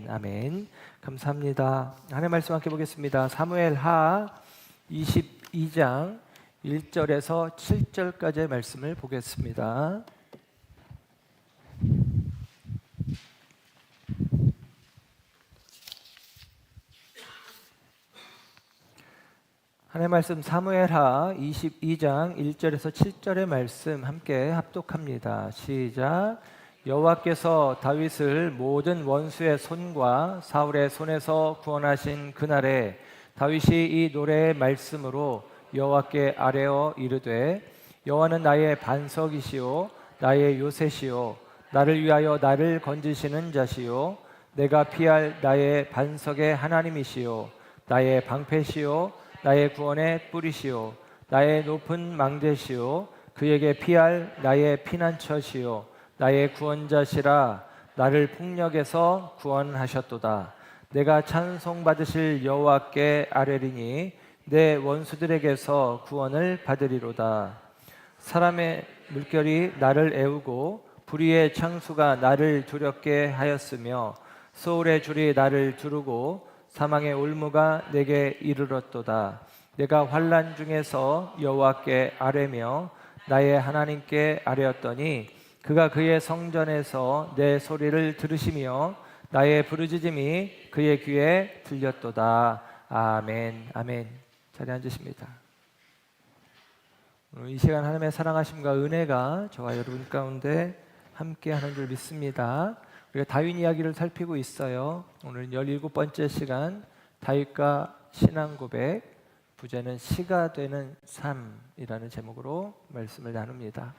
아멘. 감사합니다. 하나님의 말씀 함께 보겠습니다. 사무엘하 22장 1절에서 7절까지의 말씀을 보겠습니다. 하나님의 말씀 사무엘하 22장 1절에서 7절의 말씀 함께 합독합니다. 시작. 여호와께서 다윗을 모든 원수의 손과 사울의 손에서 구원하신 그날에 다윗이 이 노래의 말씀으로 여호와께 아뢰어 이르되 여호와는 나의 반석이시요 나의 요새시요 나를 위하여 나를 건지시는 자시요 내가 피할 나의 반석의 하나님이시요 나의 방패시요 나의 구원의 뿌리시요 나의 높은 망대시요 그에게 피할 나의 피난처시요 나의 구원자시라 나를 폭력에서 구원하셨도다. 내가 찬송받으실 여호와께 아뢰리니 내 원수들에게서 구원을 받으리로다. 사람의 물결이 나를 애우고 불의의 창수가 나를 두렵게 하였으며 소울의 줄이 나를 두르고 사망의 올무가 내게 이르렀도다. 내가 환난 중에서 여호와께 아뢰며 나의 하나님께 아뢰었더니 그가 그의 성전에서 내 소리를 들으시며 나의 부르짖음이 그의 귀에 들렸도다. 아멘. 아멘. 자리에 앉으십니다. 이 시간 하나님의 사랑하심과 은혜가 저와 여러분 가운데 함께하는 줄 믿습니다. 우리가 다윗 이야기를 살피고 있어요. 오늘 17번째 시간 다윗과 신앙 고백, 부제는 시가 되는 삶이라는 제목으로 말씀을 나눕니다.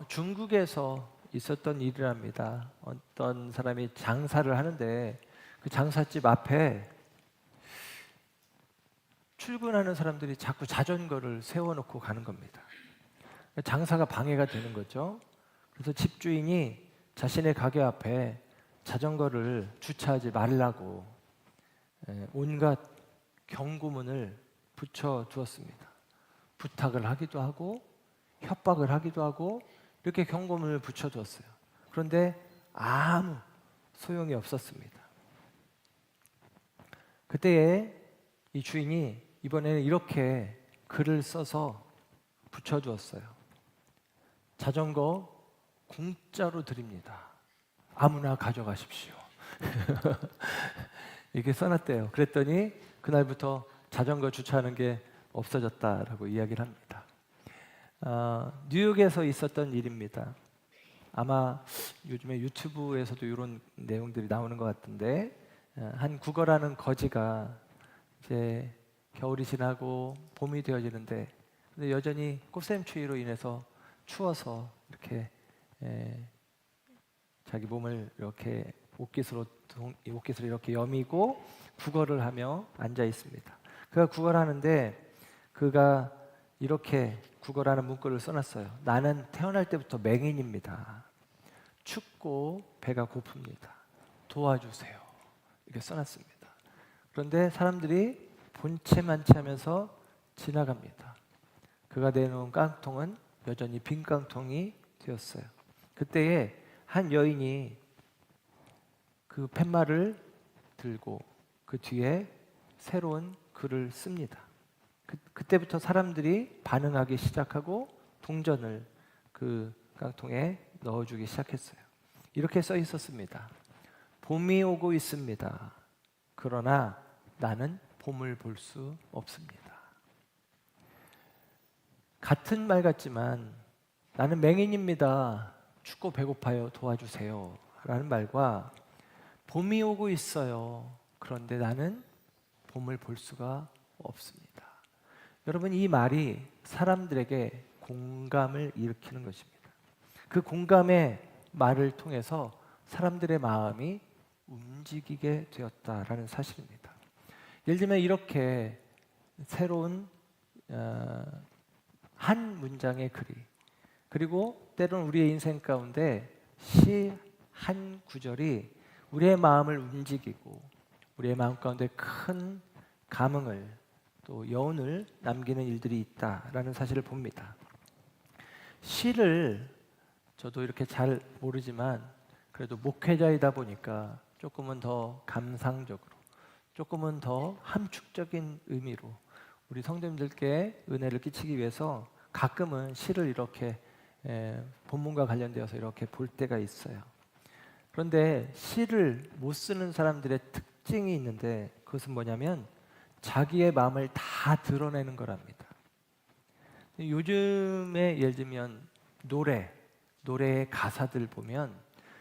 중국에서 있었던 일이랍니다. 어떤 사람이 장사를 하는데 그 장사집 앞에 출근하는 사람들이 자꾸 자전거를 세워놓고 가는 겁니다. 장사가 방해가 되는 거죠. 그래서 집주인이 자신의 가게 앞에 자전거를 주차하지 말라고 온갖 경고문을 붙여두었습니다. 부탁을 하기도 하고 협박을 하기도 하고 이렇게 경고문을 붙여두었어요. 그런데 아무 소용이 없었습니다. 그때에 이 주인이 이번에는 이렇게 글을 써서 붙여두었어요. 자전거 공짜로 드립니다. 아무나 가져가십시오. 이렇게 써놨대요. 그랬더니 그날부터 자전거 주차하는 게 없어졌다라고 이야기를 합니다. 뉴욕에서 있었던 일입니다. 아마 요즘에 유튜브에서도 이런 내용들이 나오는 것 같은데 한 국어라는 거지가 이제 겨울이 지나고 봄이 되어지는데 근데 여전히 꽃샘추위로 인해서 추워서 이렇게 자기 몸을 이렇게 옷깃으로 이렇게 여미고 국어를 하며 앉아 있습니다. 그가 국어를 하는데 그가 이렇게 국어라는 문구를 써놨어요. 나는 태어날 때부터 맹인입니다. 춥고 배가 고픕니다. 도와주세요. 이렇게 써놨습니다. 그런데 사람들이 본체만치 하면서 지나갑니다. 그가 내놓은 깡통은 여전히 빈 깡통이 되었어요. 그때에 한 여인이 그 팻말을 들고 그 뒤에 새로운 글을 씁니다. 그때부터 사람들이 반응하기 시작하고 동전을 그 깡통에 넣어주기 시작했어요. 이렇게 써 있었습니다. 봄이 오고 있습니다. 그러나 나는 봄을 볼 수 없습니다. 같은 말 같지만 나는 맹인입니다. 춥고 배고파요. 도와주세요. 라는 말과 봄이 오고 있어요. 그런데 나는 봄을 볼 수가 없습니다. 여러분, 이 말이 사람들에게 공감을 일으키는 것입니다. 그 공감의 말을 통해서 사람들의 마음이 움직이게 되었다라는 사실입니다. 예를 들면 이렇게 새로운 한 문장의 글이 그리고 때로는 우리의 인생 가운데 시 한 구절이 우리의 마음을 움직이고 우리의 마음 가운데 큰 감흥을 또 여운을 남기는 일들이 있다라는 사실을 봅니다. 시를 저도 이렇게 잘 모르지만 그래도 목회자이다 보니까 조금은 더 감상적으로, 조금은 더 함축적인 의미로 우리 성도님들께 은혜를 끼치기 위해서 가끔은 시를 이렇게 본문과 관련되어서 이렇게 볼 때가 있어요. 그런데 시를 못 쓰는 사람들의 특징이 있는데 그것은 뭐냐면 자기의 마음을 다 드러내는 거랍니다. 요즘에 예를 들면 노래의 가사들 보면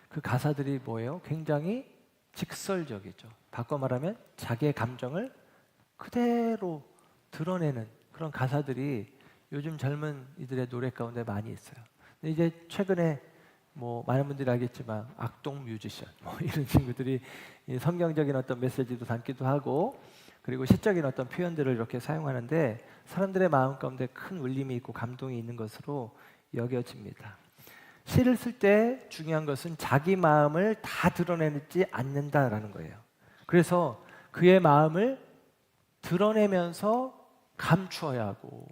그 가사들이 뭐예요? 굉장히 직설적이죠. 바꿔 말하면 자기의 감정을 그대로 드러내는 그런 가사들이 요즘 젊은 이들의 노래 가운데 많이 있어요. 근데 이제 최근에 뭐 많은 분들이 알겠지만 악동 뮤지션 뭐 이런 친구들이 성경적인 어떤 메시지도 담기도 하고 그리고 시적인 어떤 표현들을 이렇게 사용하는데 사람들의 마음 가운데 큰 울림이 있고 감동이 있는 것으로 여겨집니다. 시를 쓸 때 중요한 것은 자기 마음을 다 드러내지 않는다라는 거예요. 그래서 그의 마음을 드러내면서 감추어야 하고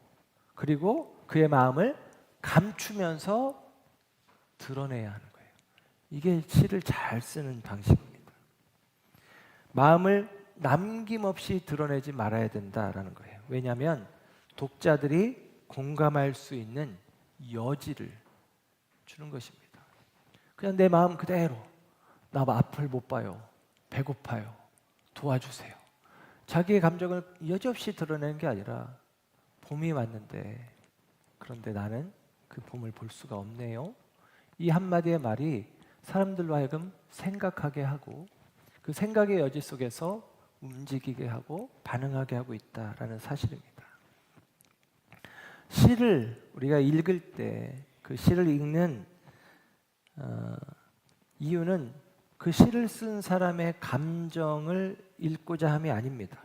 그리고 그의 마음을 감추면서 드러내야 하는 거예요. 이게 시를 잘 쓰는 방식입니다. 마음을 남김없이 드러내지 말아야 된다라는 거예요. 왜냐하면 독자들이 공감할 수 있는 여지를 주는 것입니다. 그냥 내 마음 그대로 나 앞을 못 봐요. 배고파요. 도와주세요. 자기의 감정을 여지없이 드러내는 게 아니라 봄이 왔는데 그런데 나는 그 봄을 볼 수가 없네요. 이 한마디의 말이 사람들로 하여금 생각하게 하고 그 생각의 여지 속에서 움직이게 하고 반응하게 하고 있다라는 사실입니다. 시를 우리가 읽을 때 그 시를 읽는 이유는 그 시를 쓴 사람의 감정을 읽고자 함이 아닙니다.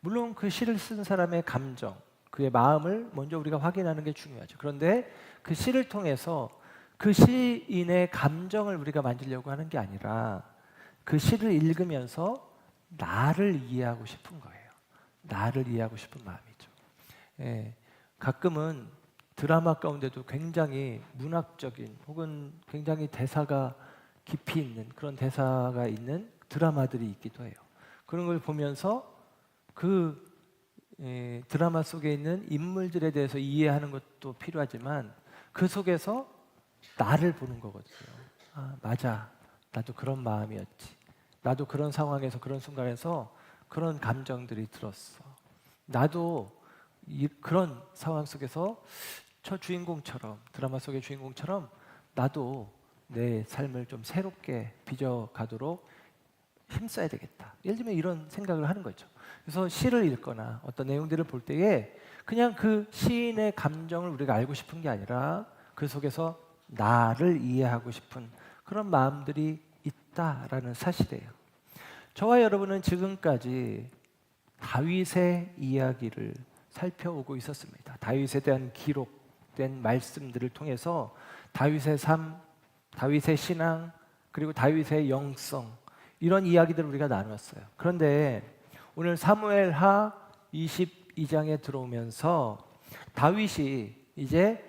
물론 그 시를 쓴 사람의 감정, 그의 마음을 먼저 우리가 확인하는 게 중요하죠. 그런데 그 시를 통해서 그 시인의 감정을 우리가 만지려고 하는 게 아니라 그 시를 읽으면서 나를 이해하고 싶은 거예요. 나를 이해하고 싶은 마음이죠. 가끔은 드라마 가운데도 굉장히 문학적인 혹은 굉장히 대사가 깊이 있는 그런 대사가 있는 드라마들이 있기도 해요. 그런 걸 보면서 그 드라마 속에 있는 인물들에 대해서 이해하는 것도 필요하지만 그 속에서 나를 보는 거거든요. 아, 맞아. 나도 그런 마음이었지. 나도 그런 상황에서 그런 순간에서 그런 감정들이 들었어. 나도 그런 상황 속에서 저 주인공처럼 드라마 속의 주인공처럼 나도 내 삶을 좀 새롭게 빚어가도록 힘써야 되겠다. 예를 들면 이런 생각을 하는 거죠. 그래서 시를 읽거나 어떤 내용들을 볼 때에 그냥 그 시인의 감정을 우리가 알고 싶은 게 아니라 그 속에서 나를 이해하고 싶은 그런 마음들이 있다라는 사실이에요. 저와 여러분은 지금까지 다윗의 이야기를 살펴오고 있었습니다. 다윗에 대한 기록된 말씀들을 통해서 다윗의 삶, 다윗의 신앙, 그리고 다윗의 영성 이런 이야기들을 우리가 나누었어요. 그런데 오늘 사무엘하 22장에 들어오면서 다윗이 이제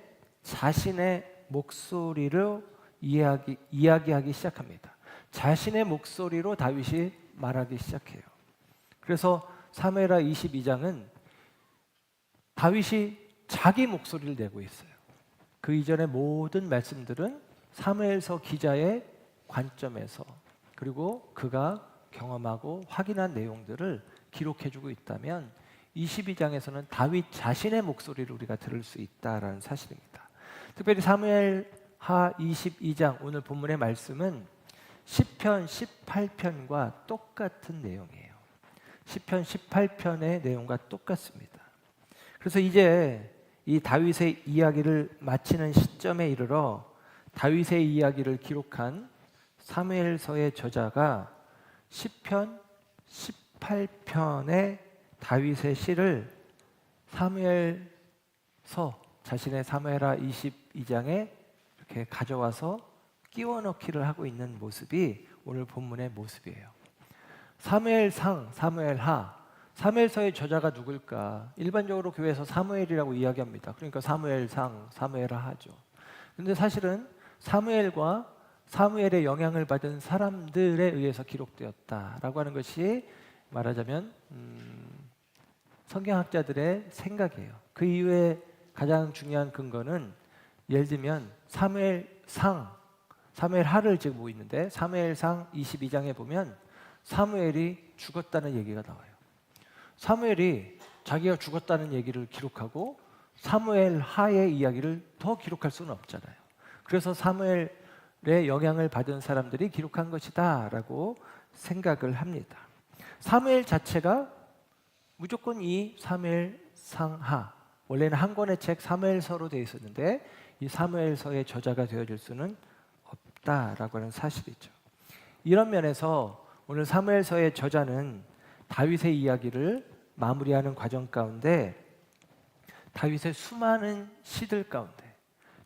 자신의 목소리로 이야기하기 시작합니다. 자신의 목소리로 다윗이 말하기 시작해요. 그래서 사무엘하 22장은 다윗이 자기 목소리를 내고 있어요. 그 이전의 모든 말씀들은 사무엘서 기자의 관점에서 그리고 그가 경험하고 확인한 내용들을 기록해주고 있다면 22장에서는 다윗 자신의 목소리를 우리가 들을 수 있다라는 사실입니다. 특별히 사무엘하 22장 오늘 본문의 말씀은 시편 18편과 똑같은 내용이에요. 시편 18편의 내용과 똑같습니다. 그래서 이제 이 다윗의 이야기를 마치는 시점에 이르러 다윗의 이야기를 기록한 사무엘서의 저자가 시편 18편의 다윗의 시를 사무엘서 자신의 사무엘하 22장에 이렇게 가져와서 끼워 넣기를 하고 있는 모습이 오늘 본문의 모습이에요. 사무엘상, 사무엘하, 사무엘서의 저자가 누굴까? 일반적으로 교회에서 사무엘이라고 이야기합니다. 그러니까 사무엘상, 사무엘하죠. 근데 사실은 사무엘의 영향을 받은 사람들에 의해서 기록되었다라고 하는 것이 말하자면 성경학자들의 생각이에요. 그 이후에 가장 중요한 근거는 예를 들면 사무엘하를 지금 보고 있는데 사무엘상 22장에 보면 사무엘이 죽었다는 얘기가 나와요. 사무엘이 자기가 죽었다는 얘기를 기록하고 사무엘하의 이야기를 더 기록할 수는 없잖아요. 그래서 사무엘의 영향을 받은 사람들이 기록한 것이다 라고 생각을 합니다. 사무엘 자체가 무조건 이 사무엘상하, 원래는 한 권의 책 사무엘서로 되어 있었는데 이 사무엘서의 저자가 되어질 수는 없다라고 하는 사실이죠. 이런 면에서 오늘 사무엘서의 저자는 다윗의 이야기를 마무리하는 과정 가운데 다윗의 수많은 시들 가운데,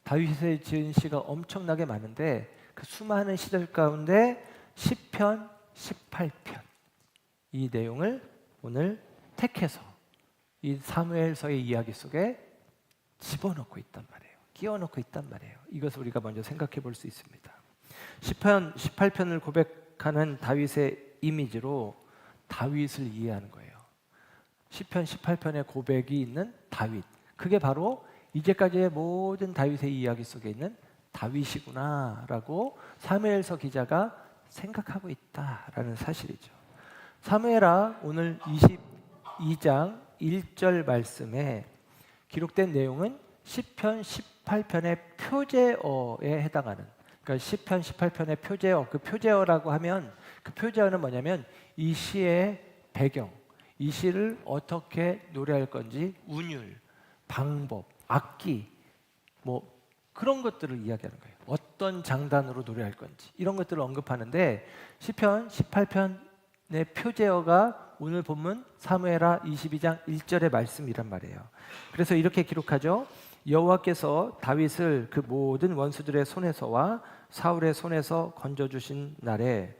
다윗의 지은 시가 엄청나게 많은데 그 수많은 시들 가운데 시편 18편 이 내용을 오늘 택해서 이 사무엘서의 이야기 속에 집어넣고 있단 말이에요. 끼워넣고 있단 말이에요. 이것을 우리가 먼저 생각해 볼 수 있습니다. 시편 18편을 고백하는 다윗의 이미지로 다윗을 이해하는 거예요. 시편 18편의 고백이 있는 다윗, 그게 바로 이제까지의 모든 다윗의 이야기 속에 있는 다윗이구나라고 사무엘서 기자가 생각하고 있다라는 사실이죠. 사무엘하 오늘 22장 1절 말씀에 기록된 내용은 시편 18편의 표제어에 해당하는, 그러니까 시편 18편의 표제어, 그 표제어라고 하면 그 표제어는 뭐냐면 이 시의 배경, 이 시를 어떻게 노래할 건지 운율, 방법, 악기 뭐 그런 것들을 이야기하는 거예요. 어떤 장단으로 노래할 건지 이런 것들을 언급하는데 시편 18편의 표제어가 오늘 본문 사무엘하 22장 1절의 말씀이란 말이에요. 그래서 이렇게 기록하죠. 여호와께서 다윗을 그 모든 원수들의 손에서와 사울의 손에서 건져주신 날에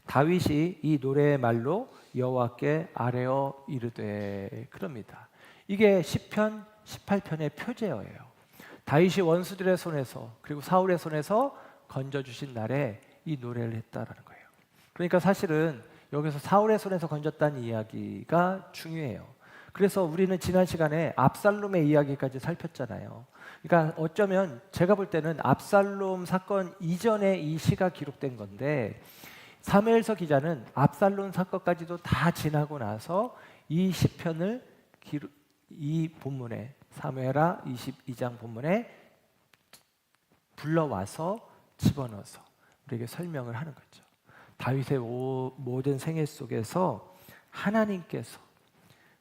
다윗이 이 노래의 말로 여호와께 아뢰어 이르되, 그럽니다. 이게 시편 18편의 표제어예요. 다윗이 원수들의 손에서 그리고 사울의 손에서 건져주신 날에 이 노래를 했다라는 거예요. 그러니까 사실은 여기서 사울의 손에서 건졌다는 이야기가 중요해요. 그래서 우리는 지난 시간에 압살롬의 이야기까지 살폈잖아요. 그러니까 어쩌면 제가 볼 때는 압살롬 사건 이전에 이 시가 기록된 건데 사무엘서 기자는 압살롬 사건까지도 다 지나고 나서 이 시편을 이 본문에 사무엘하 22장 본문에 불러와서 집어넣어서 우리에게 설명을 하는 거죠. 다윗의 모든 생애 속에서 하나님께서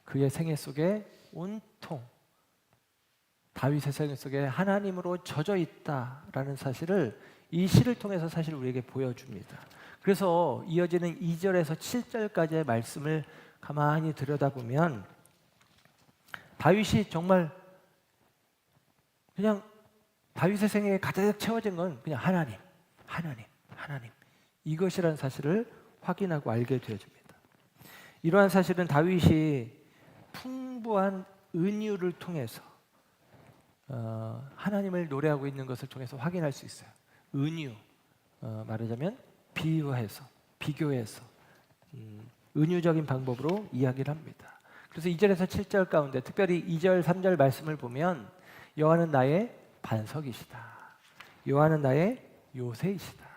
그의 생애 속에 온통 다윗의 생애 속에 하나님으로 젖어 있다라는 사실을 이 시를 통해서 사실 우리에게 보여줍니다. 그래서 이어지는 2절에서 7절까지의 말씀을 가만히 들여다보면 다윗이 정말 그냥 다윗의 생애에 가득 채워진 건 그냥 하나님 이것이라는 사실을 확인하고 알게 되어집니다. 이러한 사실은 다윗이 풍부한 은유를 통해서 하나님을 노래하고 있는 것을 통해서 확인할 수 있어요. 은유, 말하자면 비유해서, 비교해서 은유적인 방법으로 이야기를 합니다. 그래서 2절에서 7절 가운데 특별히 2절, 3절 말씀을 보면 여호와는 나의 반석이시다. 여호와는 나의 요새이시다.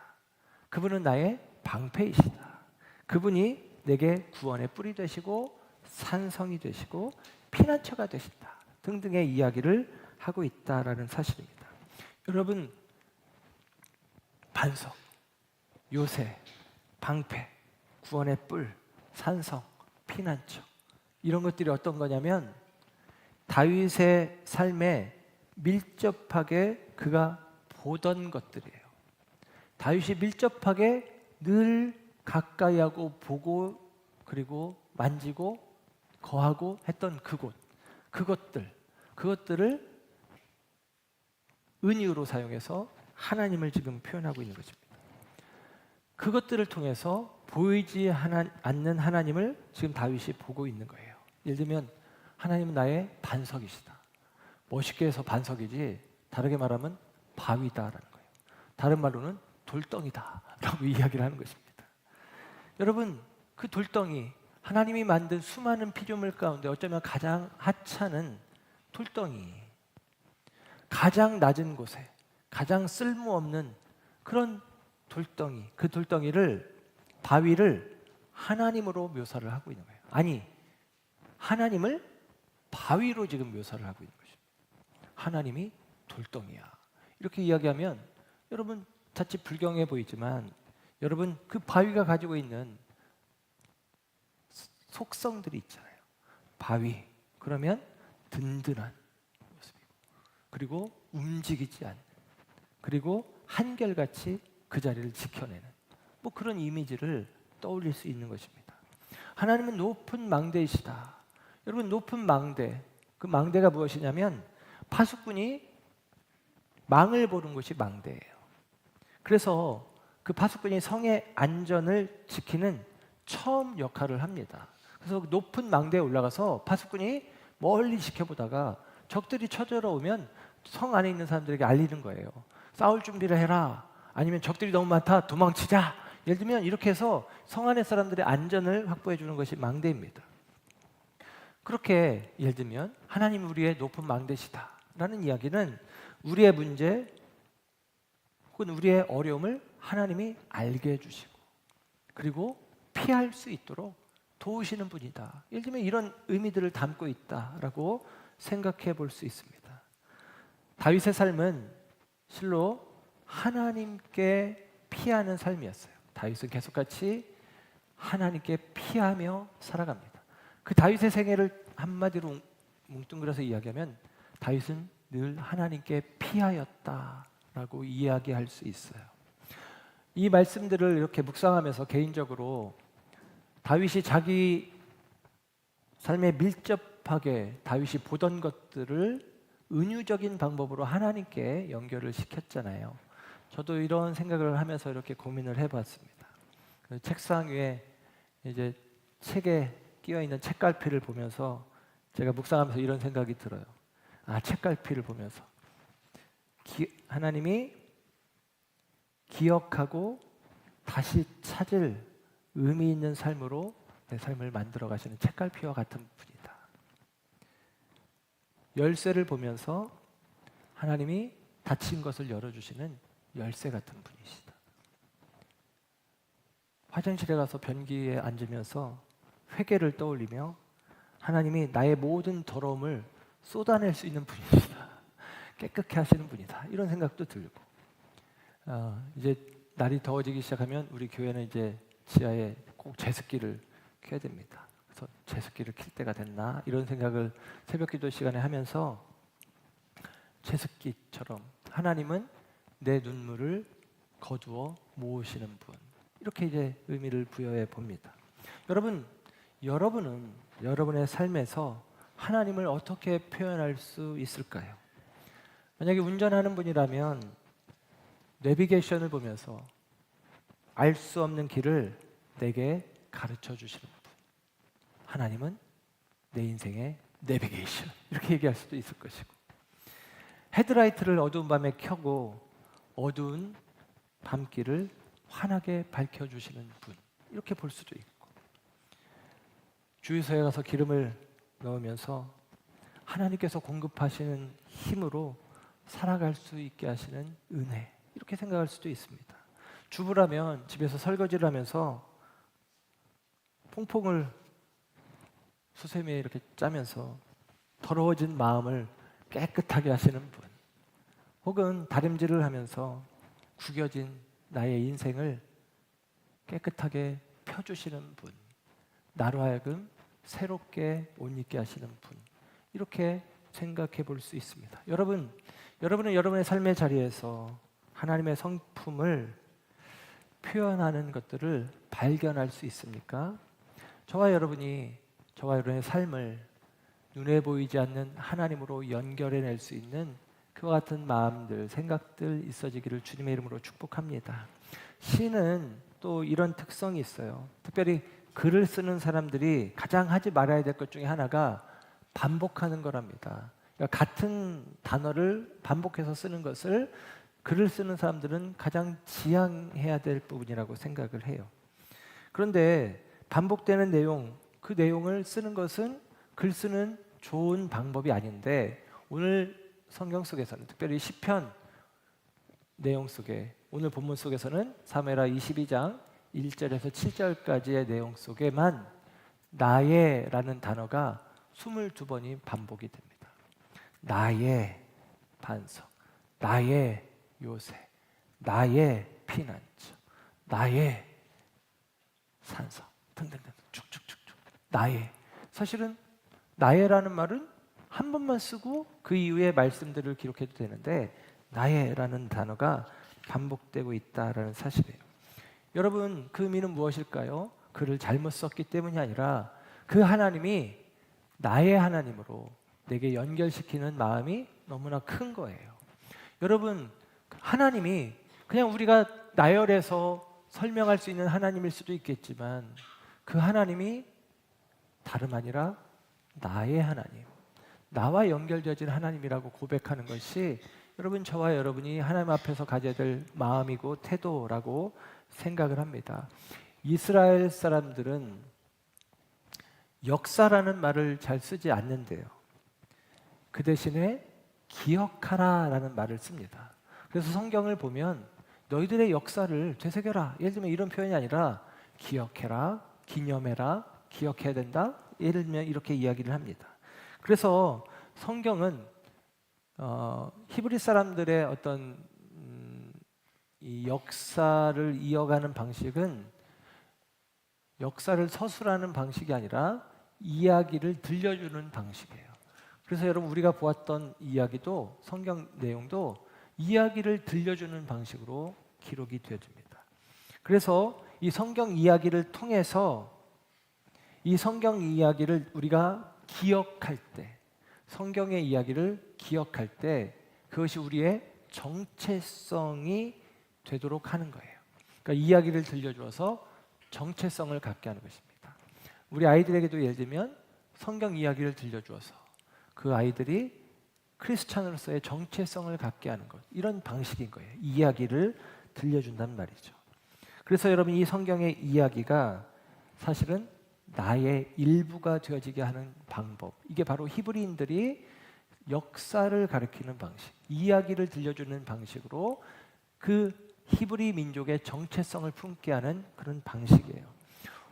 그분은 나의 방패이시다. 그분이 내게 구원의 뿔이 되시고 산성이 되시고 피난처가 되신다. 등등의 이야기를 하고 있다라는 사실입니다. 여러분, 반석, 요새, 방패, 구원의 뿔, 산성, 피난처 이런 것들이 어떤 거냐면 다윗의 삶에 밀접하게 그가 보던 것들이에요. 다윗이 밀접하게 늘 가까이 하고 보고 그리고 만지고 거하고 했던 그것들을 은유로 사용해서 하나님을 지금 표현하고 있는 것입니다. 그것들을 통해서 보이지 않는 하나님을 지금 다윗이 보고 있는 거예요. 예를 들면 하나님은 나의 반석이시다. 멋있게 해서 반석이지 다르게 말하면 바위다라는 거예요. 다른 말로는 돌덩이다라고 이야기를 하는 것입니다. 여러분, 그 돌덩이, 하나님이 만든 수많은 피조물 가운데 어쩌면 가장 하찮은 돌덩이, 가장 낮은 곳에 가장 쓸모없는 그런 돌덩이, 그 돌덩이를, 바위를 하나님으로 묘사를 하고 있는 거예요. 아니, 하나님을 바위로 지금 묘사를 하고 있는 것입니다. 하나님이 돌덩이야. 이렇게 이야기하면 여러분 자칫 불경해 보이지만 여러분 그 바위가 가지고 있는 속성들이 있잖아요. 바위, 그러면 든든한 모습이고, 그리고 움직이지 않는, 그리고 한결같이 그 자리를 지켜내는 뭐 그런 이미지를 떠올릴 수 있는 것입니다. 하나님은 높은 망대이시다. 여러분, 높은 망대, 그 망대가 무엇이냐면 파수꾼이 망을 보는 것이 망대예요. 그래서 그 파수꾼이 성의 안전을 지키는 처음 역할을 합니다. 그래서 높은 망대에 올라가서 파수꾼이 멀리 지켜보다가 적들이 쳐들어오면 성 안에 있는 사람들에게 알리는 거예요. 싸울 준비를 해라. 아니면 적들이 너무 많다. 도망치자. 예를 들면 이렇게 해서 성 안의 사람들의 안전을 확보해 주는 것이 망대입니다. 그렇게 예를 들면 하나님 우리의 높은 망대시다 라는 이야기는 우리의 문제 혹은 우리의 어려움을 하나님이 알게 해주시고, 그리고 피할 수 있도록 도우시는 분이다. 예를 들면 이런 의미들을 담고 있다라고 생각해 볼 수 있습니다. 다윗의 삶은 실로 하나님께 피하는 삶이었어요. 다윗은 계속같이 하나님께 피하며 살아갑니다. 그 다윗의 생애를 한마디로 뭉뚱그려서 이야기하면 다윗은 늘 하나님께 피하였다라고 이야기할 수 있어요. 이 말씀들을 이렇게 묵상하면서 개인적으로 다윗이 자기 삶에 밀접하게 다윗이 보던 것들을 은유적인 방법으로 하나님께 연결을 시켰잖아요. 저도 이런 생각을 하면서 이렇게 고민을 해봤습니다. 책상 위에 이제 책에 끼어 있는 책갈피를 보면서 제가 묵상하면서 이런 생각이 들어요. 책갈피를 보면서 하나님이 기억하고 다시 찾을 의미 있는 삶으로 내 삶을 만들어 가시는 책갈피와 같은 분이다. 열쇠를 보면서 하나님이 닫힌 것을 열어주시는 열쇠 같은 분이시다. 화장실에 가서 변기에 앉으면서 회개를 떠올리며 하나님이 나의 모든 더러움을 쏟아낼 수 있는 분이시다. 깨끗게 하시는 분이다. 이런 생각도 들고, 이제 날이 더워지기 시작하면 우리 교회는 이제 지하에 꼭 제습기를 켜야 됩니다. 그래서 제습기를 킬 때가 됐나 이런 생각을 새벽기도 시간에 하면서 제습기처럼 하나님은 내 눈물을 거두어 모으시는 분, 이렇게 이제 의미를 부여해 봅니다. 여러분은 여러분의 삶에서 하나님을 어떻게 표현할 수 있을까요? 만약에 운전하는 분이라면 내비게이션을 보면서 알 수 없는 길을 내게 가르쳐 주시는 분, 하나님은 내 인생의 내비게이션, 이렇게 얘기할 수도 있을 것이고, 헤드라이트를 어두운 밤에 켜고 어두운 밤길을 환하게 밝혀주시는 분, 이렇게 볼 수도 있고, 주유소에 가서 기름을 넣으면서 하나님께서 공급하시는 힘으로 살아갈 수 있게 하시는 은혜, 이렇게 생각할 수도 있습니다. 주부라면 집에서 설거지를 하면서 퐁퐁을 수세미에 이렇게 짜면서 더러워진 마음을 깨끗하게 하시는 분, 혹은 다림질을 하면서 구겨진 나의 인생을 깨끗하게 펴주시는 분, 나로 하여금 새롭게 옷 입게 하시는 분, 이렇게 생각해 볼 수 있습니다. 여러분은 여러분의 삶의 자리에서 하나님의 성품을 표현하는 것들을 발견할 수 있습니까? 저와 여러분의 삶을 눈에 보이지 않는 하나님으로 연결해낼 수 있는 그와 같은 마음들, 생각들 있어지기를 주님의 이름으로 축복합니다. 시는 또 이런 특성이 있어요. 특별히 글을 쓰는 사람들이 가장 하지 말아야 될 것 중에 하나가 반복하는 거랍니다. 그러니까 같은 단어를 반복해서 쓰는 것을 글을 쓰는 사람들은 가장 지향해야 될 부분이라고 생각을 해요. 그런데 반복되는 내용, 그 내용을 쓰는 것은 글 쓰는 좋은 방법이 아닌데, 오늘 성경 속에서는 특별히 시편 내용 속에, 오늘 본문 속에서는 사무엘하 22장 1절에서 7절까지의 내용 속에만 나의라는 단어가 22번이 반복이 됩니다. 나의 반석, 나의 요새, 나의 피난처, 나의 산성 등등등 쭉쭉쭉쭉. 나의. 사실은 나의라는 말은 한 번만 쓰고 그 이후의 말씀들을 기록해도 되는데, 나의라는 단어가 반복되고 있다라는 사실이에요. 여러분, 그 의미는 무엇일까요? 글을 잘못 썼기 때문이 아니라 그 하나님이 나의 하나님으로 내게 연결시키는 마음이 너무나 큰 거예요. 여러분, 하나님이 그냥 우리가 나열해서 설명할 수 있는 하나님일 수도 있겠지만, 그 하나님이 다름 아니라 나의 하나님, 나와 연결되어진 하나님이라고 고백하는 것이 여러분, 저와 여러분이 하나님 앞에서 가져야 될 마음이고 태도라고 생각을 합니다. 이스라엘 사람들은 역사라는 말을 잘 쓰지 않는데요, 그 대신에 기억하라라는 말을 씁니다. 그래서 성경을 보면 너희들의 역사를 되새겨라, 예를 들면 이런 표현이 아니라 기억해라, 기념해라, 기억해야 된다, 예를 들면 이렇게 이야기를 합니다. 그래서 성경은 히브리 사람들의 어떤 이 역사를 이어가는 방식은 역사를 서술하는 방식이 아니라 이야기를 들려주는 방식이에요. 그래서 여러분, 우리가 보았던 이야기도, 성경 내용도 이야기를 들려주는 방식으로 기록이 되어집니다. 그래서 이 성경 이야기를 통해서 이 성경 이야기를 우리가 기억할 때, 성경의 이야기를 기억할 때 그것이 우리의 정체성이 되도록 하는 거예요. 그러니까 이야기를 들려주어서 정체성을 갖게 하는 것입니다. 우리 아이들에게도 예를 들면 성경 이야기를 들려주어서 그 아이들이 크리스찬으로서의 정체성을 갖게 하는 것, 이런 방식인 거예요. 이야기를 들려준단 말이죠. 그래서 여러분, 이 성경의 이야기가 사실은 나의 일부가 되어지게 하는 방법, 이게 바로 히브리인들이 역사를 가리키는 방식, 이야기를 들려주는 방식으로 그 히브리 민족의 정체성을 품게 하는 그런 방식이에요.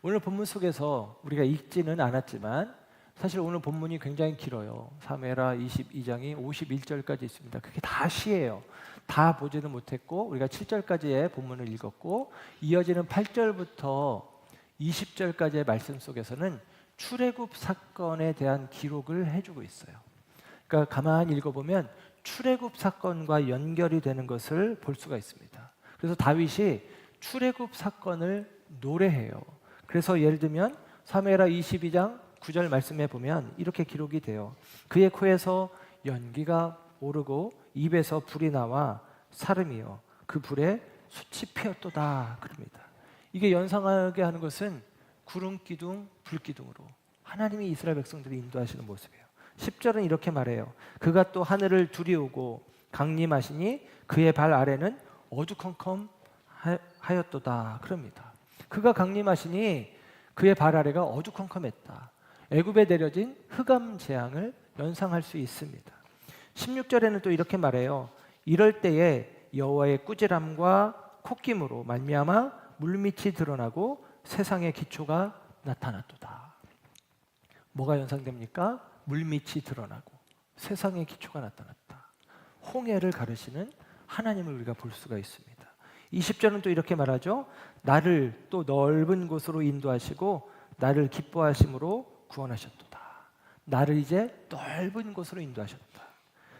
오늘 본문 속에서 우리가 읽지는 않았지만 사실 오늘 본문이 굉장히 길어요. 사무엘하 22장이 51절까지 있습니다. 그게 다 시예요. 다 보지는 못했고 우리가 7절까지의 본문을 읽었고, 이어지는 8절부터 20절까지의 말씀 속에서는 출애굽 사건에 대한 기록을 해주고 있어요. 그러니까 가만히 읽어보면 출애굽 사건과 연결이 되는 것을 볼 수가 있습니다. 그래서 다윗이 출애굽 사건을 노래해요. 그래서 예를 들면 사무엘하 22장 9절 말씀에 보면 이렇게 기록이 돼요. 그의 코에서 연기가 오르고 입에서 불이 나와 사름이요 그 불에 숯이 피었도다 그럽니다. 이게 연상하게 하는 것은 구름 기둥, 불 기둥으로 하나님이 이스라엘 백성들이 인도하시는 모습이에요. 10절은 이렇게 말해요. 그가 또 하늘을 두리우고 강림하시니 그의 발 아래는 어두컴컴하였도다 그럽니다. 그가 강림하시니 그의 발 아래가 어두컴컴했다. 애굽에 내려진 흑암 재앙을 연상할 수 있습니다. 16절에는 또 이렇게 말해요. 이럴 때에 여호와의 꾸지람과 콧김으로 말미암아 물밑이 드러나고 세상의 기초가 나타났도다. 뭐가 연상됩니까? 물밑이 드러나고 세상의 기초가 나타났다. 홍해를 가르시는 하나님을 우리가 볼 수가 있습니다. 20절은 또 이렇게 말하죠. 나를 또 넓은 곳으로 인도하시고 나를 기뻐하심으로 구원하셨도다. 나를 이제 넓은 곳으로 인도하셨다.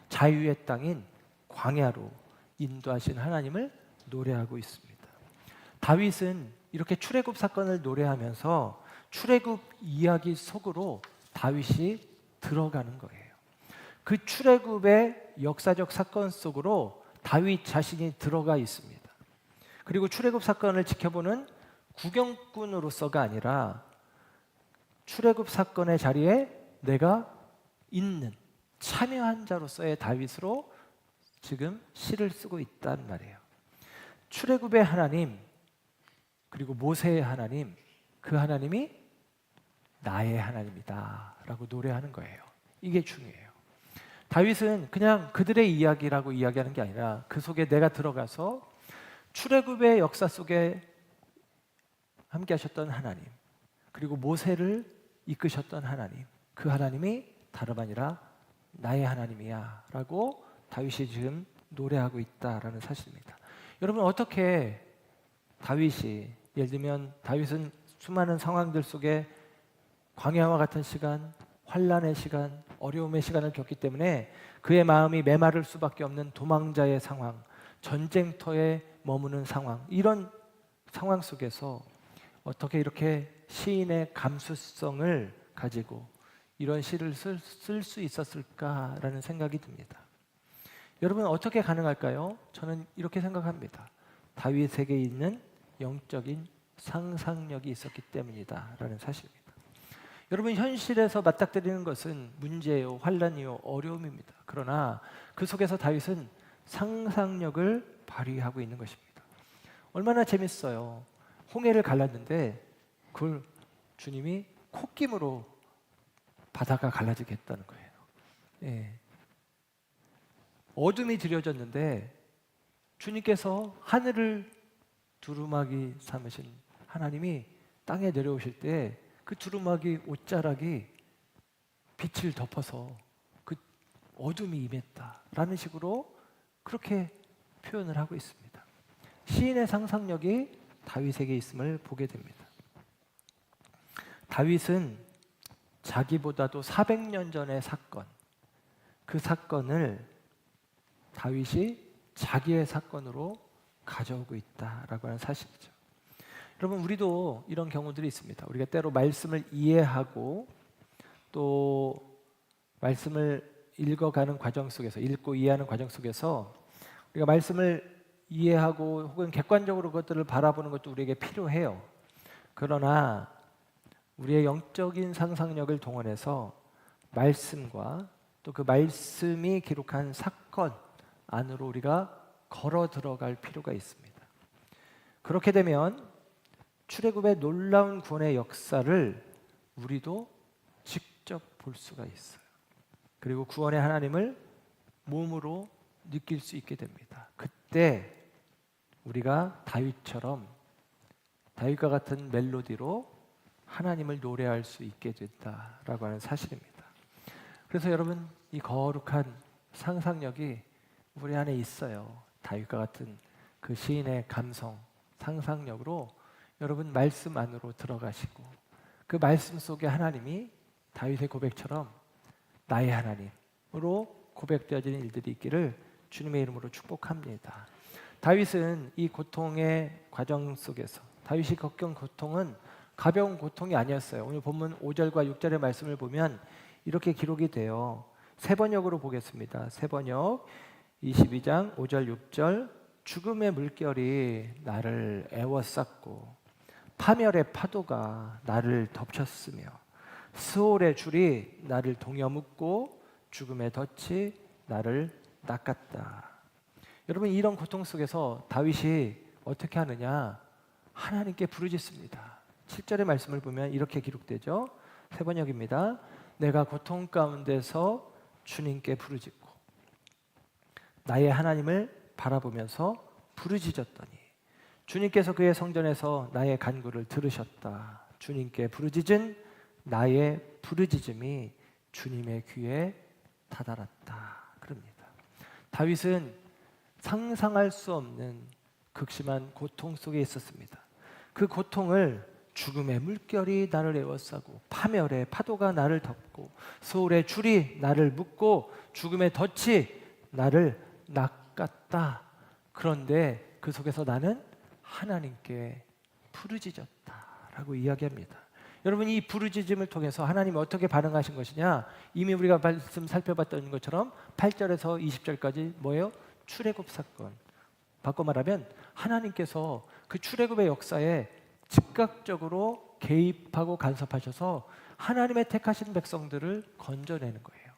자유의 땅인 광야로 인도하신 하나님을 노래하고 있습니다. 다윗은 이렇게 출애굽 사건을 노래하면서 출애굽 이야기 속으로 다윗이 들어가는 거예요. 그 출애굽의 역사적 사건 속으로 다윗 자신이 들어가 있습니다. 그리고 출애굽 사건을 지켜보는 구경꾼으로서가 아니라 출애굽 사건의 자리에 내가 있는 참여한 자로서의 다윗으로 지금 시를 쓰고 있단 말이에요. 출애굽의 하나님, 그리고 모세의 하나님, 그 하나님이 나의 하나님이다 라고 노래하는 거예요. 이게 중요해요. 다윗은 그냥 그들의 이야기라고 이야기하는 게 아니라 그 속에 내가 들어가서 출애굽의 역사 속에 함께 하셨던 하나님, 그리고 모세를 이끄셨던 하나님, 그 하나님이 다름 아니라 나의 하나님이야 라고 다윗이 지금 노래하고 있다라는 사실입니다. 여러분, 어떻게 다윗이, 예를 들면 다윗은 수많은 상황들 속에 광야와 같은 시간, 환난의 시간, 어려움의 시간을 겪기 때문에 그의 마음이 메마를 수밖에 없는 도망자의 상황, 전쟁터에 머무는 상황, 이런 상황 속에서 어떻게 이렇게 시인의 감수성을 가지고 이런 시를 쓸 수 있었을까라는 생각이 듭니다. 여러분, 어떻게 가능할까요? 저는 이렇게 생각합니다. 다윗에게 있는 영적인 상상력이 있었기 때문이다 라는 사실입니다. 여러분, 현실에서 맞닥뜨리는 것은 문제요, 환난이요, 어려움입니다. 그러나 그 속에서 다윗은 상상력을 발휘하고 있는 것입니다. 얼마나 재밌어요. 홍해를 갈랐는데 그걸 주님이 콧김으로 바다가 갈라지게 했다는 거예요. 예. 어둠이 드려졌는데 주님께서 하늘을 두루마기 삼으신 하나님이 땅에 내려오실 때 그 두루마기 옷자락이 빛을 덮어서 그 어둠이 임했다라는 식으로 그렇게 표현을 하고 있습니다. 시인의 상상력이 다윗에게 있음을 보게 됩니다. 다윗은 자기보다도 400년 전의 사건, 그 사건을 다윗이 자기의 사건으로 가져오고 있다라고 하는 사실이죠. 여러분, 우리도 이런 경우들이 있습니다. 우리가 때로 말씀을 이해하고 또 말씀을 읽어가는 과정 속에서, 읽고 이해하는 과정 속에서 우리가 말씀을 이해하고 혹은 객관적으로 그것들을 바라보는 것도 우리에게 필요해요. 그러나 우리의 영적인 상상력을 동원해서 말씀과 또 그 말씀이 기록한 사건 안으로 우리가 걸어 들어갈 필요가 있습니다. 그렇게 되면 출애굽의 놀라운 구원의 역사를 우리도 직접 볼 수가 있어요. 그리고 구원의 하나님을 몸으로 느낄 수 있게 됩니다. 그때 우리가 다윗처럼 다윗과 같은 멜로디로 하나님을 노래할 수 있게 된다라고 하는 사실입니다. 그래서 여러분, 이 거룩한 상상력이 우리 안에 있어요. 다윗과 같은 그 시인의 감성, 상상력으로 여러분 말씀 안으로 들어가시고 그 말씀 속에 하나님이 다윗의 고백처럼 나의 하나님으로 고백되어지는 일들이 있기를 주님의 이름으로 축복합니다. 다윗은 이 고통의 과정 속에서 다윗이 겪은 고통은 가벼운 고통이 아니었어요. 오늘 본문 5절과 6절의 말씀을 보면 이렇게 기록이 돼요. 세 번역으로 보겠습니다. 세 번역 22장 5절 6절 죽음의 물결이 나를 에워쌌고 파멸의 파도가 나를 덮쳤으며 스올의 줄이 나를 동여묶고 죽음의 덫이 나를 낚았다. 여러분, 이런 고통 속에서 다윗이 어떻게 하느냐? 하나님께 부르짖습니다. 7절의 말씀을 보면 이렇게 기록되죠. 세 번역입니다. 내가 고통 가운데서 주님께 부르짖고 나의 하나님을 바라보면서 부르짖었더니 주님께서 그의 성전에서 나의 간구를 들으셨다. 주님께 부르짖은 나의 부르짖음이 주님의 귀에 다다랐다. 그럽니다. 다윗은 상상할 수 없는 극심한 고통 속에 있었습니다. 그 고통을 죽음의 물결이 나를 에워싸고 파멸의 파도가 나를 덮고 소울의 줄이 나를 묶고 죽음의 덫이 나를 낚았다. 그런데 그 속에서 나는 하나님께 부르짖었다라고 이야기합니다. 여러분, 이 부르짖음을 통해서 하나님이 어떻게 반응하신 것이냐? 이미 우리가 말씀 살펴봤던 것처럼 8절에서 20절까지 뭐예요? 출애굽 사건. 바꿔 말하면 하나님께서 그 출애굽의 역사에 즉각적으로 개입하고 간섭하셔서 하나님의 택하신 백성들을 건져내는 거예요.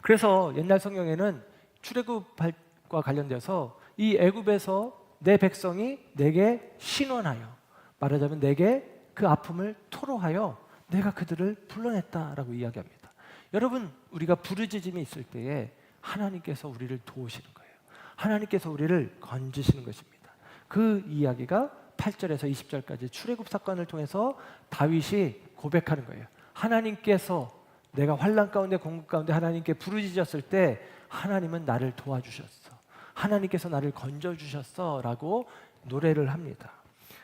그래서 옛날 성경에는 출애굽할 관련돼서 이 애굽에서 내 백성이 내게 신원하여, 말하자면 내게 그 아픔을 토로하여 내가 그들을 불러냈다라고 이야기합니다. 여러분, 우리가 부르짖음이 있을 때에 하나님께서 우리를 도우시는 거예요. 하나님께서 우리를 건지시는 것입니다. 그 이야기가 8절에서 20절까지 출애굽 사건을 통해서 다윗이 고백하는 거예요. 하나님께서, 내가 환난 가운데 공급 가운데 하나님께 부르짖었을 때 하나님은 나를 도와주셨어. 하나님께서 나를 건져주셨어 라고 노래를 합니다.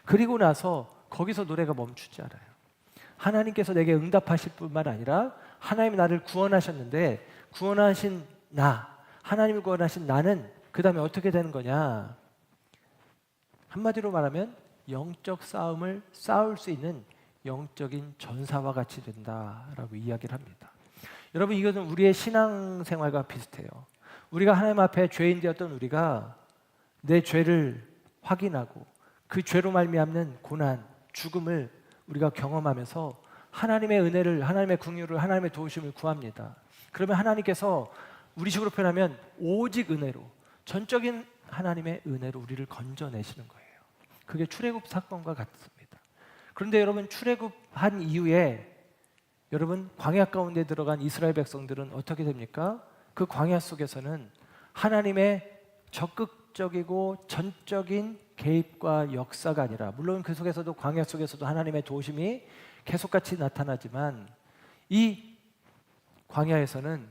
그리고 나서 거기서 노래가 멈추지 않아요. 하나님께서 내게 응답하실 뿐만 아니라 하나님이 나를 구원하셨는데, 구원하신 하나님을 구원하신 나는 그 다음에 어떻게 되는 거냐? 한마디로 말하면 영적 싸움을 싸울 수 있는 영적인 전사와 같이 된다라고 이야기를 합니다. 여러분, 이것은 우리의 신앙생활과 비슷해요. 우리가 하나님 앞에 죄인 되었던 우리가 내 죄를 확인하고 그 죄로 말미암는 고난, 죽음을 우리가 경험하면서 하나님의 은혜를, 하나님의 긍휼을, 하나님의 도우심을 구합니다. 그러면 하나님께서 우리식으로 표현하면 오직 은혜로, 전적인 하나님의 은혜로 우리를 건져내시는 거예요. 그게 출애굽 사건과 같습니다. 그런데 여러분, 출애굽한 이후에 여러분, 광야 가운데 들어간 이스라엘 백성들은 어떻게 됩니까? 그 광야 속에서는 하나님의 적극적이고 전적인 개입과 역사가 아니라, 물론 그 속에서도, 광야 속에서도 하나님의 도우심이 계속같이 나타나지만, 이 광야에서는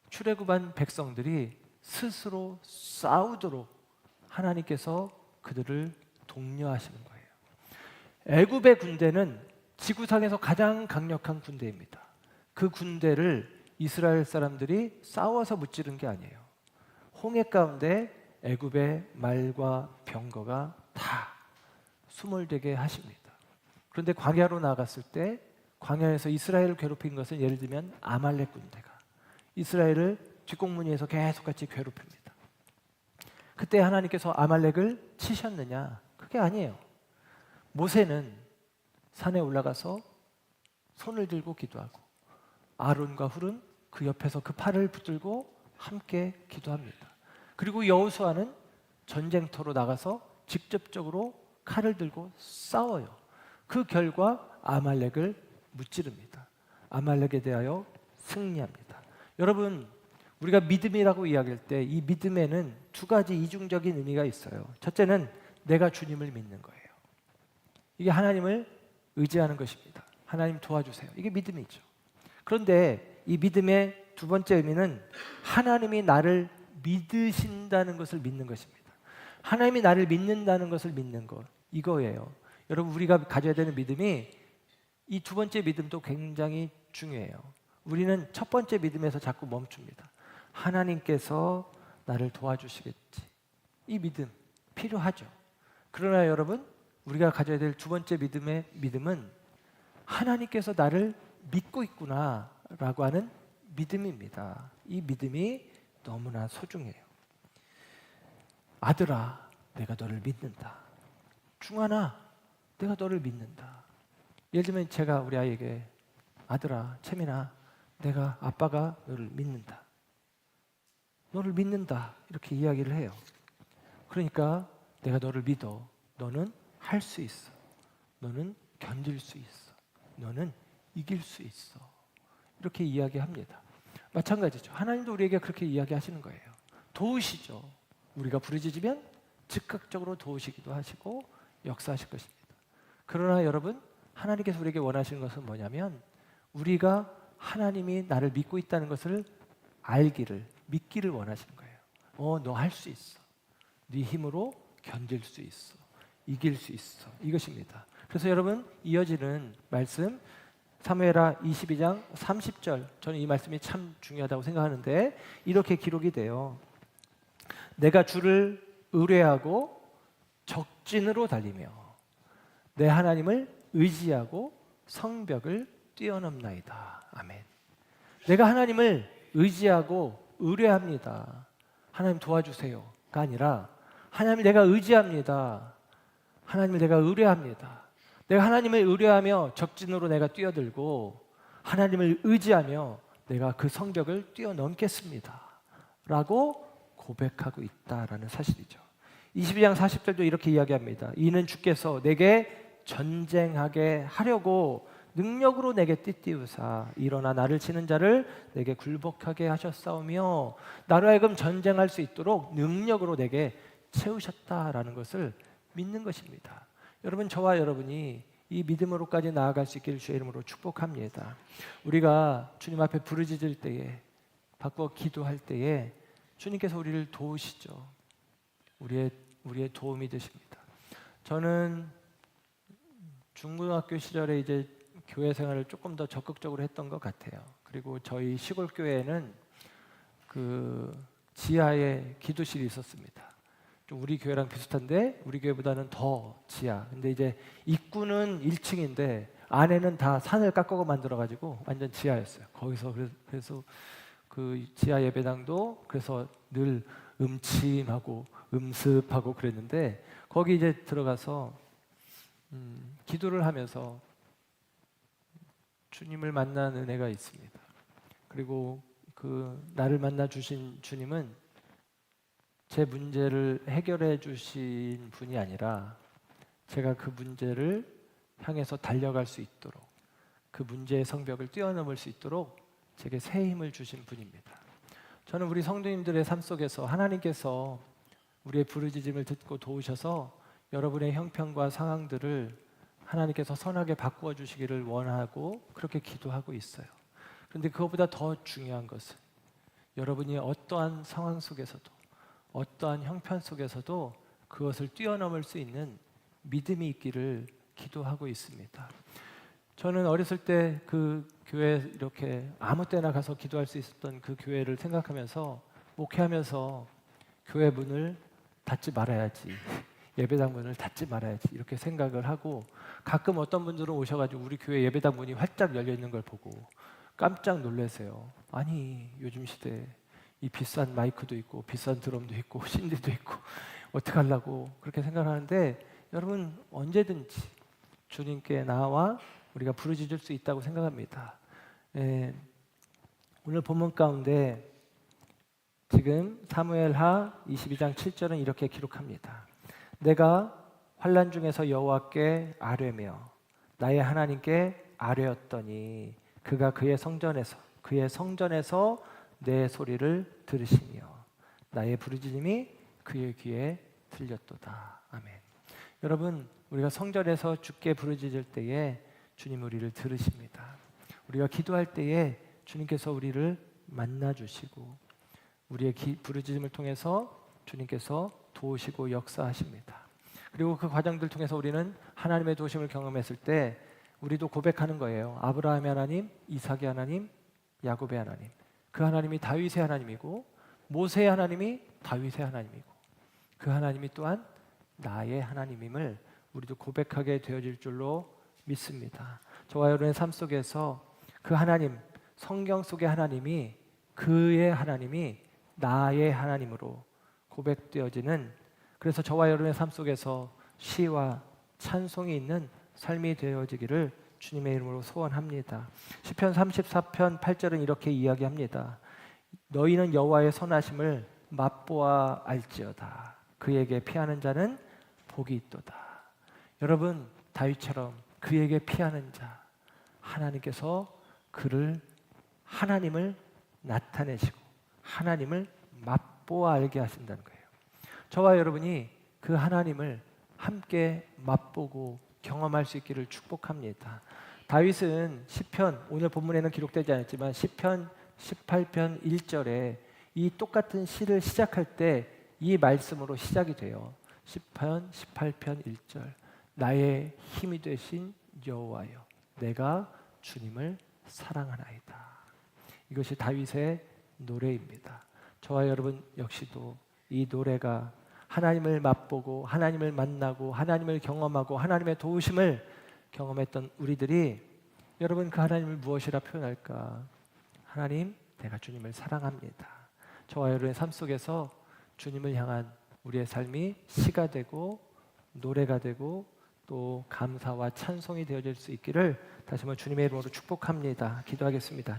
출애굽한 백성들이 스스로 싸우도록 하나님께서 그들을 독려하시는 거예요. 애굽의 군대는 지구상에서 가장 강력한 군대입니다. 그 군대를 이스라엘 사람들이 싸워서 무찌른 게 아니에요. 홍해 가운데 애굽의 말과 병거가 다 수몰되게 하십니다. 그런데 광야로 나갔을 때, 광야에서 이스라엘을 괴롭힌 것은 예를 들면 아말렉 군대가 이스라엘을 뒷공무니에서 계속같이 괴롭힙니다. 그때 하나님께서 아말렉을 치셨느냐? 그게 아니에요. 모세는 산에 올라가서 손을 들고 기도하고, 아론과 훌은 그 옆에서 그 팔을 붙들고 함께 기도합니다. 그리고 여호수아는 전쟁터로 나가서 직접적으로 칼을 들고 싸워요. 그 결과 아말렉을 무찌릅니다. 아말렉에 대하여 승리합니다. 여러분, 우리가 믿음이라고 이야기할 때 이 믿음에는 두 가지 이중적인 의미가 있어요. 첫째는 내가 주님을 믿는 거예요. 이게 하나님을 의지하는 것입니다. 하나님 도와주세요. 이게 믿음이죠. 그런데 이 믿음의 두 번째 의미는 하나님이 나를 믿으신다는 것을 믿는 것입니다. 하나님이 나를 믿는다는 것을 믿는 것, 이거예요. 여러분, 우리가 가져야 되는 믿음이, 이 두 번째 믿음도 굉장히 중요해요. 우리는 첫 번째 믿음에서 자꾸 멈춥니다. 하나님께서 나를 도와주시겠지. 이 믿음 필요하죠. 그러나 여러분, 우리가 가져야 될 두 번째 믿음은 하나님께서 나를 믿고 있구나라고 하는 믿음입니다. 이 믿음이 너무나 소중해요. 아들아, 내가 너를 믿는다. 중환아, 내가 너를 믿는다. 예를 들면 제가 우리 아이에게, 아들아, 채민아, 내가 아빠가 너를 믿는다. 너를 믿는다. 이렇게 이야기를 해요. 그러니까 내가 너를 믿어. 너는 할 수 있어. 너는 견딜 수 있어. 너는 이길 수 있어. 이렇게 이야기합니다. 마찬가지죠. 하나님도 우리에게 그렇게 이야기하시는 거예요. 도우시죠. 우리가 부르짖으면 즉각적으로 도우시기도 하시고 역사하실 것입니다. 그러나 여러분, 하나님께서 우리에게 원하시는 것은 뭐냐면, 우리가 하나님이 나를 믿고 있다는 것을 알기를, 믿기를 원하시는 거예요. 너 할 수 있어. 네 힘으로 견딜 수 있어. 이길 수 있어. 이것입니다. 그래서 여러분, 이어지는 말씀 사무엘하 22장 30절, 저는 이 말씀이 참 중요하다고 생각하는데, 이렇게 기록이 돼요. 내가 주를 의뢰하고 적진으로 달리며 내 하나님을 의지하고 성벽을 뛰어넘나이다. 아멘. 내가 하나님을 의지하고 의뢰합니다. 하나님 도와주세요가 아니라, 하나님을 내가 의지합니다. 하나님을 내가 의뢰합니다. 내가 하나님을 의뢰하며 적진으로 내가 뛰어들고, 하나님을 의지하며 내가 그 성벽을 뛰어넘겠습니다 라고 고백하고 있다라는 사실이죠. 22장 40절도 이렇게 이야기합니다. 이는 주께서 내게 전쟁하게 하려고 능력으로 내게 띠띠우사 일어나 나를 치는 자를 내게 굴복하게 하셨사오며 나로 하여금 전쟁할 수 있도록 능력으로 내게 채우셨다라는 것을 믿는 것입니다. 여러분, 저와 여러분이 이 믿음으로까지 나아갈 수 있기를 주의 이름으로 축복합니다. 우리가 주님 앞에 부르짖을 때에, 바꿔 기도할 때에 주님께서 우리를 도우시죠. 우리의 도움이 되십니다. 저는 중고등학교 시절에 이제 교회 생활을 조금 더 적극적으로 했던 것 같아요. 그리고 저희 시골 교회에는 그 지하에 기도실이 있었습니다. 좀 우리 교회랑 비슷한데 우리 교회보다는 더 지하. 근데 이제 입구는 1층인데 안에는 다 산을 깎고 만들어가지고 완전 지하였어요. 거기서 그래서 그 지하 예배당도 그래서 늘 음침하고 음습하고 그랬는데 거기 이제 들어가서 기도를 하면서 주님을 만난 은혜가 있습니다. 그리고 그 나를 만나 주신 주님은 제 문제를 해결해 주신 분이 아니라 제가 그 문제를 향해서 달려갈 수 있도록 그 문제의 성벽을 뛰어넘을 수 있도록 제게 새 힘을 주신 분입니다. 저는 우리 성도님들의 삶 속에서 하나님께서 우리의 부르짖음을 듣고 도우셔서 여러분의 형편과 상황들을 하나님께서 선하게 바꾸어 주시기를 원하고 그렇게 기도하고 있어요. 그런데 그것보다 더 중요한 것은 여러분이 어떠한 상황 속에서도 어떠한 형편 속에서도 그것을 뛰어넘을 수 있는 믿음이 있기를 기도하고 있습니다. 저는 어렸을 때 그 교회 이렇게 아무 때나 가서 기도할 수 있었던 그 교회를 생각하면서 목회하면서 교회 문을 닫지 말아야지, 예배당 문을 닫지 말아야지 이렇게 생각을 하고 가끔 어떤 분들은 오셔가지고 우리 교회 예배당 문이 활짝 열려 있는 걸 보고 깜짝 놀라세요. 아니 요즘 시대에 이 비싼 마이크도 있고 비싼 드럼도 있고 신디도 있고 어떻게 하려고 그렇게 생각하는데 여러분 언제든지 주님께 나와 우리가 부르짖을 수 있다고 생각합니다. 오늘 본문 가운데 지금 사무엘하 22장 7절은 이렇게 기록합니다. 내가 환난 중에서 여호와께 아뢰며 나의 하나님께 아뢰었더니 그가 그의 성전에서 내 소리를 들으시며 나의 부르짖음이 그의 귀에 들렸도다. 아멘. 여러분, 우리가 성전에서 주께 부르짖을 때에 주님 우리를 들으십니다. 우리가 기도할 때에 주님께서 우리를 만나 주시고 우리의 부르짖음을 통해서 주님께서 도우시고 역사하십니다. 그리고 그 과정들 통해서 우리는 하나님의 도우심을 경험했을 때 우리도 고백하는 거예요. 아브라함의 하나님, 이삭의 하나님, 야곱의 하나님. 그 하나님이 다윗의 하나님이고 모세의 하나님이 다윗의 하나님이고 그 하나님이 또한 나의 하나님임을 우리도 고백하게 되어질 줄로 믿습니다. 저와 여러분의 삶 속에서 그 하나님, 성경 속의 하나님이 그의 하나님이 나의 하나님으로 고백되어지는 그래서 저와 여러분의 삶 속에서 시와 찬송이 있는 삶이 되어지기를 주님의 이름으로 소원합니다. 시편 34편 8절은 이렇게 이야기합니다. 너희는 여호와의 선하심을 맛보아 알지어다. 그에게 피하는 자는 복이 있도다. 여러분 다윗처럼 그에게 피하는 자 하나님께서 하나님을 나타내시고 하나님을 맛보아 알게 하신다는 거예요. 저와 여러분이 그 하나님을 함께 맛보고 경험할 수 있기를 축복합니다. 다윗은 시편 오늘 본문에는 기록되지 않았지만 시편 18편 1절에 이 똑같은 시를 시작할 때 이 말씀으로 시작이 돼요. 시편 18편 1절 나의 힘이 되신 여호와여 내가 주님을 사랑하나이다. 이것이 다윗의 노래입니다. 저와 여러분 역시도 이 노래가 하나님을 맛보고 하나님을 만나고 하나님을 경험하고 하나님의 도우심을 경험했던 우리들이 여러분 그 하나님을 무엇이라 표현할까? 하나님 내가 주님을 사랑합니다. 저와 여러분의 삶 속에서 주님을 향한 우리의 삶이 시가 되고 노래가 되고 또 감사와 찬송이 되어질 수 있기를 다시 한번 주님의 이름으로 축복합니다. 기도하겠습니다.